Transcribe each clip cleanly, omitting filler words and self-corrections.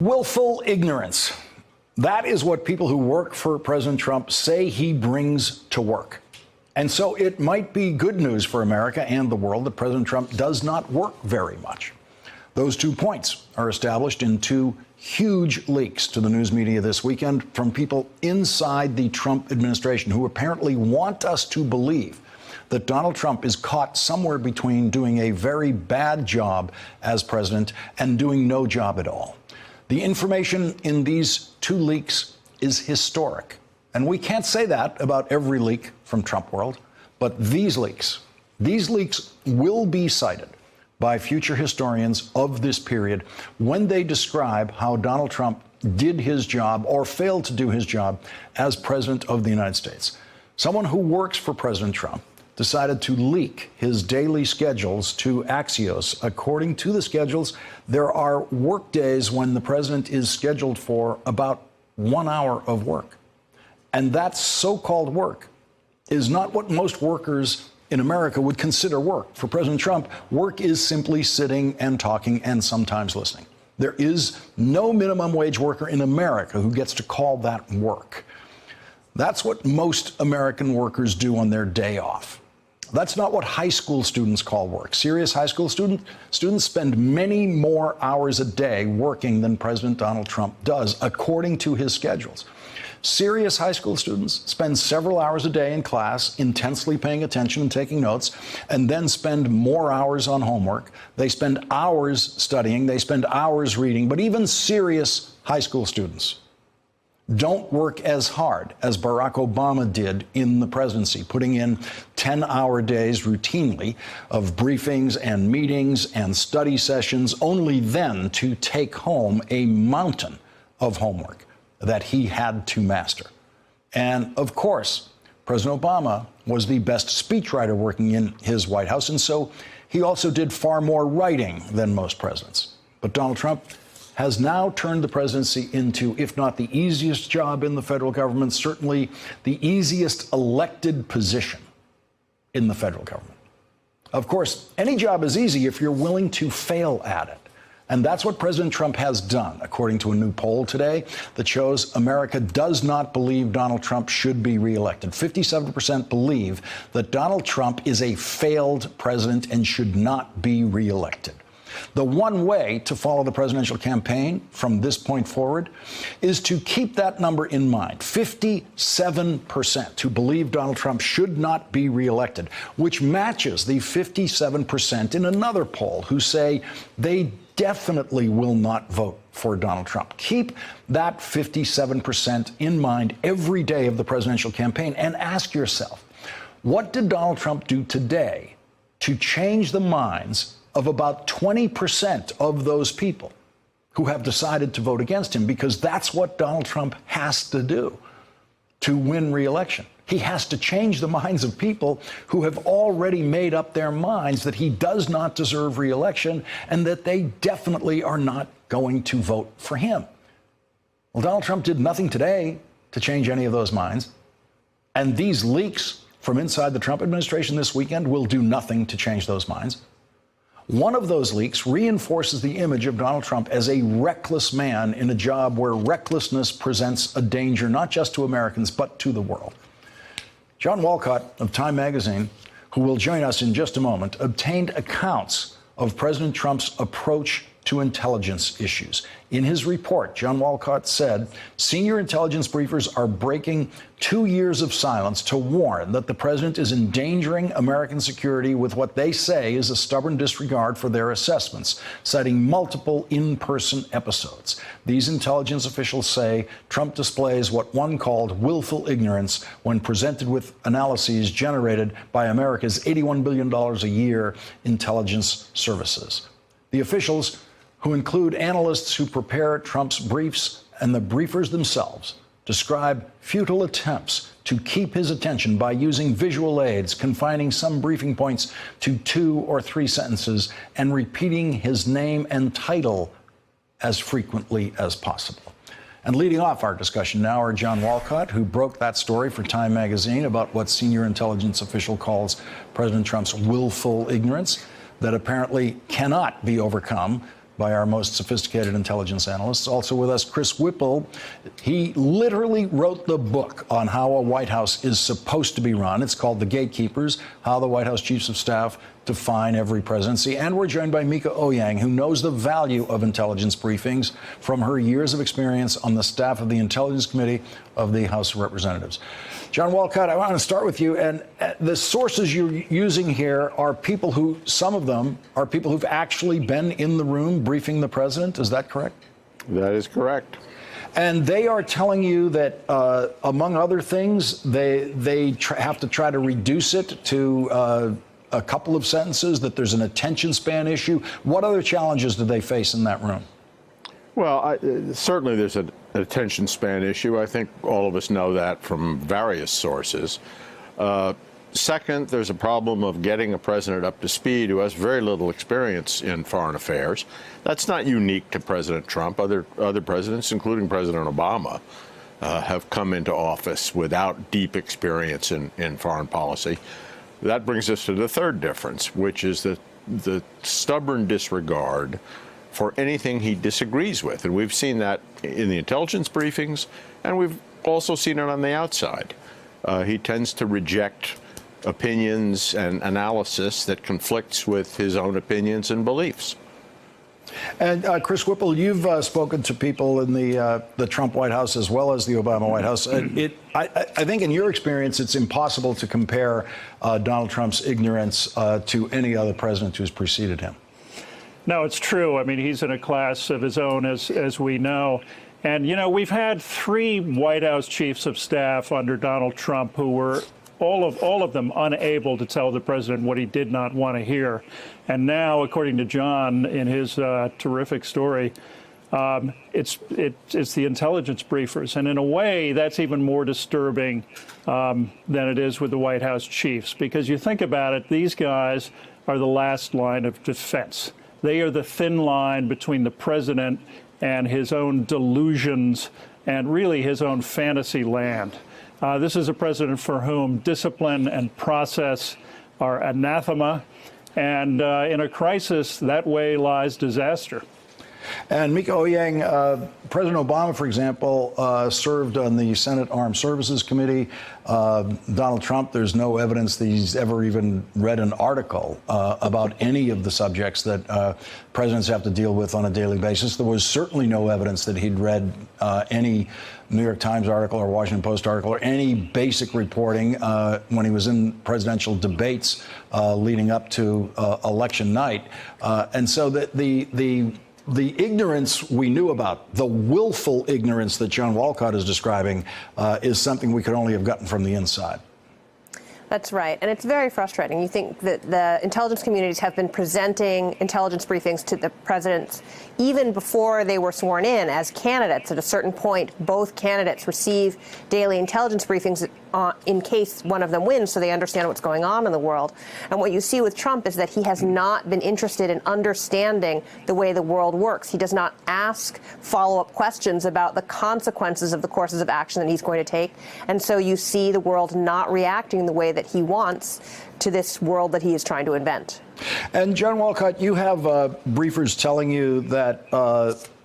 Willful ignorance. That is what people who work for President Trump say he brings to work. And so it might be good news for America and the world that President Trump does not work very much. Those 2 points are established in 2 huge leaks to the news media this weekend from people inside the Trump administration who apparently want us to believe that Donald Trump is caught somewhere between doing a very bad job as president and doing no job at all. The information in these 2 leaks is historic. And we can't say that about every leak from Trump world, but these leaks will be cited by future historians of this period when they describe how Donald Trump did his job or failed to do his job as president of the United States. Someone who works for President Trump decided to leak his daily schedules to Axios. According to the schedules, there are work days when the president is scheduled for about 1 hour of work. And that so-called work is not what most workers in America would consider work. For President Trump, work is simply sitting and talking and sometimes listening. There is no minimum wage worker in America who gets to call that work. That's what most American workers do on their day off. That's not what high school students call work. Serious high school students spend many more hours a day working than President Donald Trump does, according to his schedules. Serious high school students spend several hours a day in class, intensely paying attention and taking notes, and then spend more hours on homework. They spend hours studying, they spend hours reading, but even serious high school students don't work as hard as Barack Obama did in the presidency, putting in 10-hour days routinely of briefings and meetings and study sessions, only then to take home a mountain of homework that he had to master. And of course, President Obama was the best speechwriter working in his White House, and so he also did far more writing than most presidents. But Donald Trump has now turned the presidency into, if not the easiest job in the federal government, certainly the easiest elected position in the federal government. Of course, any job is easy if you're willing to fail at it. And that's what President Trump has done, according to a new poll today that shows America does not believe Donald Trump should be reelected. 57% believe that Donald Trump is a failed president and should not be reelected. The one way to follow the presidential campaign from this point forward is to keep that number in mind. 57% who believe Donald Trump should not be reelected, which matches the 57% in another poll who say they definitely will not vote for Donald Trump. Keep that 57% in mind every day of the presidential campaign and ask yourself, what did Donald Trump do today to change the minds of about 20% of those people who have decided to vote against him? Because that's what Donald Trump has to do to win re-election. He has to change the minds of people who have already made up their minds that he does not deserve re-election and that they definitely are not going to vote for him. Well, Donald Trump did nothing today to change any of those minds. And these leaks from inside the Trump administration this weekend will do nothing to change those minds. One of those leaks reinforces the image of Donald Trump as a reckless man in a job where recklessness presents a danger not just to Americans, but to the world. John Walcott of Time magazine, who will join us in just a moment, obtained accounts of President Trump's approach to intelligence issues. In his report, John Walcott said senior intelligence briefers are breaking 2 years of silence to warn that the president is endangering American security with what they say is a stubborn disregard for their assessments, citing multiple in-person episodes. These intelligence officials say Trump displays what one called willful ignorance when presented with analyses generated by America's $81 billion a year intelligence services. The officials, who include analysts who prepare Trump's briefs and the briefers themselves, describe futile attempts to keep his attention by using visual aids, confining some briefing points to 2 or 3 sentences, and repeating his name and title as frequently as possible. And leading off our discussion now are John Walcott, who broke that story for Time magazine about what senior intelligence official calls President Trump's willful ignorance that apparently cannot be overcome by our most sophisticated intelligence analysts. Also with us, Chris Whipple. He literally wrote the book on how a White House is supposed to be run. It's called The Gatekeepers, How the White House Chiefs of Staff Define Every Presidency. And we're joined by Mieke Eoyang, who knows the value of intelligence briefings from her years of experience on the staff of the Intelligence Committee of the House of Representatives. John Walcott, I want to start with you. And the sources you're using here are people who, some of them, are people who've actually been in the room briefing the president. Is that correct? That is correct. And they are telling you that, among other things, they have to try to reduce it to a couple of sentences, that there's an attention span issue. What other challenges do they face in that room? Well, certainly there's an attention span issue. I think all of us know that from various sources. Second, there's a problem of getting a president up to speed who has very little experience in foreign affairs. That's not unique to President Trump. Other presidents, including President Obama, have come into office without deep experience in foreign policy. That brings us to the third difference, which is the stubborn disregard for anything he disagrees with. And we've seen that in the intelligence briefings, and we've also seen it on the outside. He tends to reject opinions and analysis that conflicts with his own opinions and beliefs. And Chris Whipple, you've spoken to people in the Trump White House as well as the Obama White House. I think in your experience, it's impossible to compare Donald Trump's ignorance to any other president who's preceded him. No, it's true. I mean, he's in a class of his own, as we know. And, you know, we've had 3 White House chiefs of staff under Donald Trump who were all of them unable to tell the president what he did not want to hear. And now, according to John in his terrific story, it's the intelligence briefers. And in a way, that's even more disturbing than it is with the White House chiefs. Because you think about it, these guys are the last line of defense. They are the thin line between the president and his own delusions and really his own fantasy land. This is a president for whom discipline and process are anathema. And in a crisis, that way lies disaster. And Mieke Eoyang, President Obama, for example, served on the Senate Armed Services Committee. Donald Trump, there's no evidence that he's ever even read an article about any of the subjects that presidents have to deal with on a daily basis. There was certainly no evidence that he'd read any New York Times article or Washington Post article or any basic reporting when he was in presidential debates leading up to election night. And so the ignorance we knew about, the willful ignorance that John Walcott is describing, is something we could only have gotten from the inside. That's right. And it's very frustrating. You think that the intelligence communities have been presenting intelligence briefings to the presidents even before they were sworn in as candidates. At a certain point, both candidates receive daily intelligence briefings in case one of them wins, so they understand what's going on in the world. And what you see with Trump is that he has not been interested in understanding the way the world works. He does not ask follow-up questions about the consequences of the courses of action that he's going to take. And so you see the world not reacting the way that he wants to this world that he is trying to invent. And John Walcott, you have briefers telling you that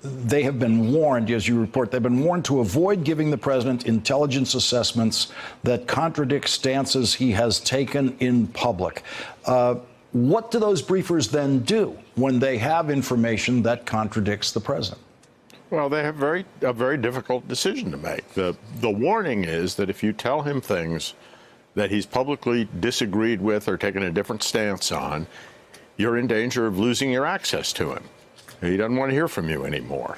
they have been warned, as you report, they've been warned to avoid giving the president intelligence assessments that contradict stances he has taken in public. What do those briefers then do when they have information that contradicts the president? Well, they have a very difficult decision to make. The warning is that if you tell him things that he's publicly disagreed with or taken a different stance on, you're in danger of losing your access to him. He doesn't want to hear from you anymore.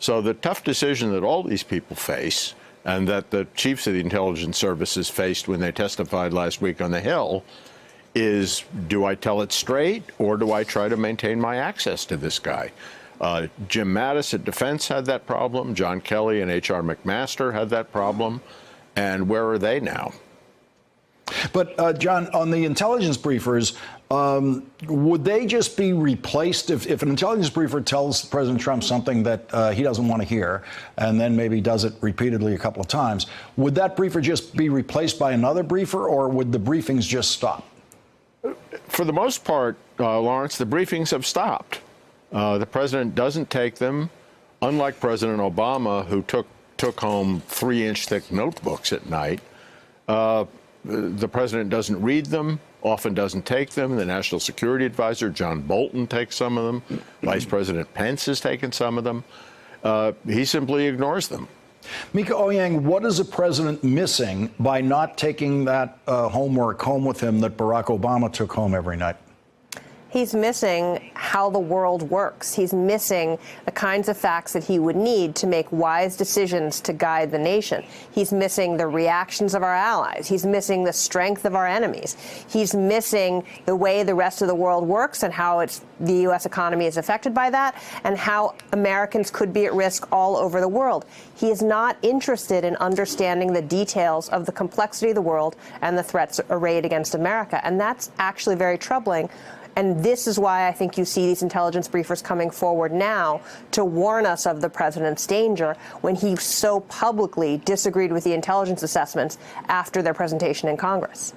So the tough decision that all these people face, and that the chiefs of the intelligence services faced when they testified last week on the Hill, is, do I tell it straight, or do I try to maintain my access to this guy? Jim Mattis at Defense had that problem. John Kelly and H.R. McMaster had that problem. And where are they now? But, John, on the intelligence briefers, would they just be replaced if an intelligence briefer tells President Trump something that he doesn't want to hear and then maybe does it repeatedly a couple of times? Would that briefer just be replaced by another briefer, or would the briefings just stop? For the most part, Lawrence, the briefings have stopped. The president doesn't take them, unlike President Obama, who took home 3-inch thick notebooks at night. The president doesn't read them, often doesn't take them. The National Security Advisor, John Bolton, takes some of them. Vice President Pence has taken some of them. He simply ignores them. Mieke Eoyang, what is the president missing by not taking that homework home with him that Barack Obama took home every night? He's missing how the world works. He's missing the kinds of facts that he would need to make wise decisions to guide the nation. He's missing the reactions of our allies. He's missing the strength of our enemies. He's missing the way the rest of the world works and how the U.S. economy is affected by that and how Americans could be at risk all over the world. He is not interested in understanding the details of the complexity of the world and the threats arrayed against America. And that's actually very troubling. And this is why I think you see these intelligence briefers coming forward now to warn us of the president's danger when he so publicly disagreed with the intelligence assessments after their presentation in Congress.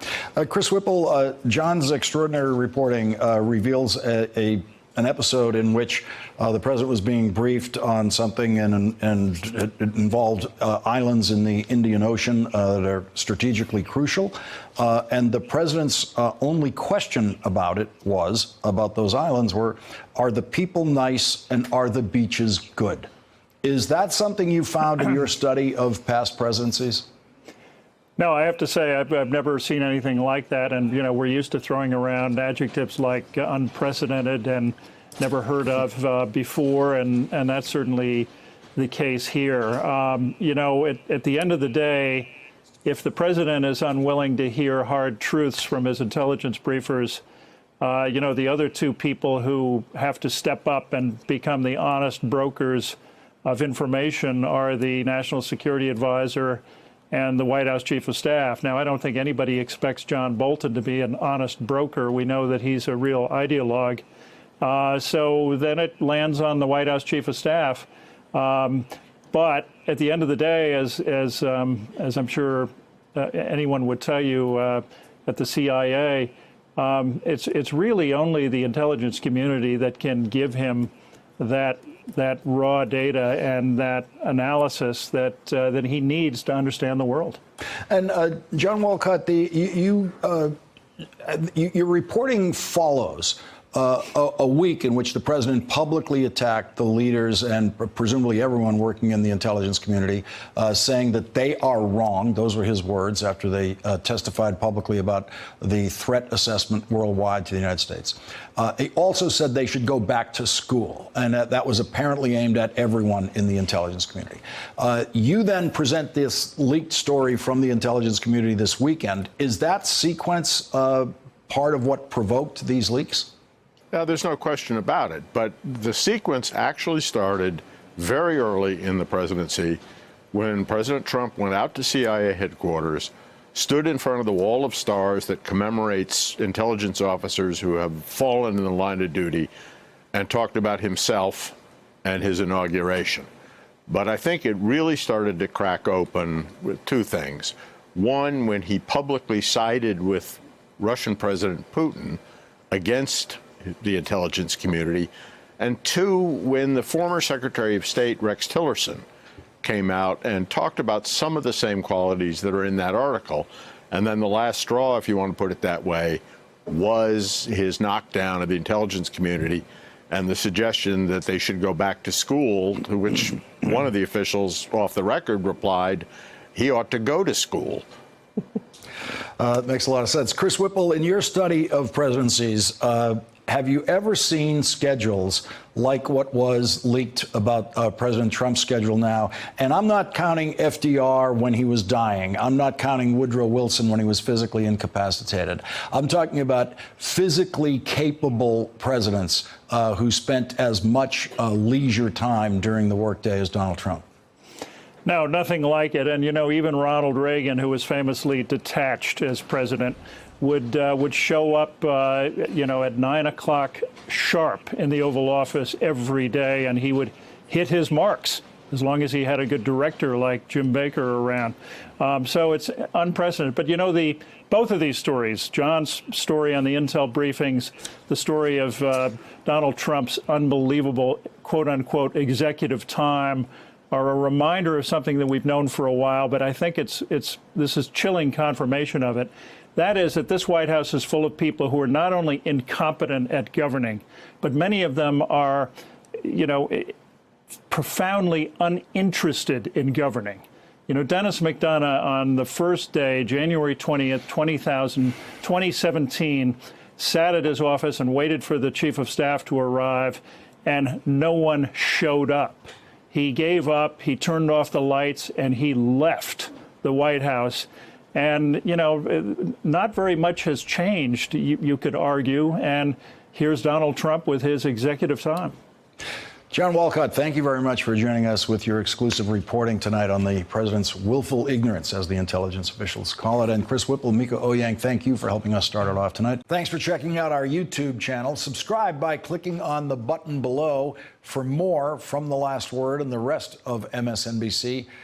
Chris Whipple, John's extraordinary reporting reveals an episode in which the president was being briefed on something, and it involved islands in the Indian Ocean that are strategically crucial. And the president's only question about those islands are the people nice and are the beaches good? Is that something you found in your study of past presidencies? No, I have to say I've never seen anything like that. And, you know, we're used to throwing around adjectives like unprecedented and never heard of before. And that's certainly the case here. You know, at the end of the day, if the president is unwilling to hear hard truths from his intelligence briefers, you know, the other two people who have to step up and become the honest brokers of information are the National Security Advisor and the White House Chief of Staff. Now, I don't think anybody expects John Bolton to be an honest broker. We know that he's a real ideologue. So then it lands on the White House Chief of Staff. But at the end of the day, as I'm sure anyone would tell you at the CIA, it's really only the intelligence community that can give him that raw data and that analysis that he needs to understand the world. And John Walcott, your reporting follows a week in which the president publicly attacked the leaders and presumably everyone working in the intelligence community, saying that they are wrong. Those were his words after they testified publicly about the threat assessment worldwide to the United States. He also said they should go back to school, and that was apparently aimed at everyone in the intelligence community. You then present this leaked story from the intelligence community this weekend. Is that sequence part of what provoked these leaks? Now, there's no question about it, but the sequence actually started very early in the presidency when President Trump went out to CIA headquarters, stood in front of the wall of stars that commemorates intelligence officers who have fallen in the line of duty, and talked about himself and his inauguration. But I think it really started to crack open with two things. One, when he publicly sided with Russian President Putin against the intelligence community, and two, when the former Secretary of State Rex Tillerson came out and talked about some of the same qualities that are in that article. And then the last straw, if you want to put it that way, was his knockdown of the intelligence community and the suggestion that they should go back to school, to which one of the officials off the record replied, he ought to go to school. Makes a lot of sense. Chris Whipple, in your study of presidencies, have you ever seen schedules like what was leaked about President Trump's schedule now? And I'm not counting FDR when he was dying. I'm not counting Woodrow Wilson when he was physically incapacitated. I'm talking about physically capable presidents who spent as much leisure time during the workday as Donald Trump. No, nothing like it. And, you know, even Ronald Reagan, who was famously detached as president, would show up, you know, at 9 o'clock sharp in the Oval Office every day, and he would hit his marks as long as he had a good director like Jim Baker around. So it's unprecedented. But, you know, both of these stories, John's story on the intel briefings, the story of Donald Trump's unbelievable, quote unquote, executive time, are a reminder of something that we've known for a while. But I think this is chilling confirmation of it. That is that this White House is full of people who are not only incompetent at governing, but many of them are, you know, profoundly uninterested in governing. You know, Dennis McDonough on the first day, January 20th, 2017, sat at his office and waited for the chief of staff to arrive, and no one showed up. He gave up, he turned off the lights, and he left the White House. And, you know, not very much has changed, you could argue. And here's Donald Trump with his executive time. John Walcott, thank you very much for joining us with your exclusive reporting tonight on the president's willful ignorance, as the intelligence officials call it. And Chris Whipple, Mieke Eoyang, thank you for helping us start it off tonight. Thanks for checking out our YouTube channel. Subscribe by clicking on the button below for more from The Last Word and the rest of MSNBC.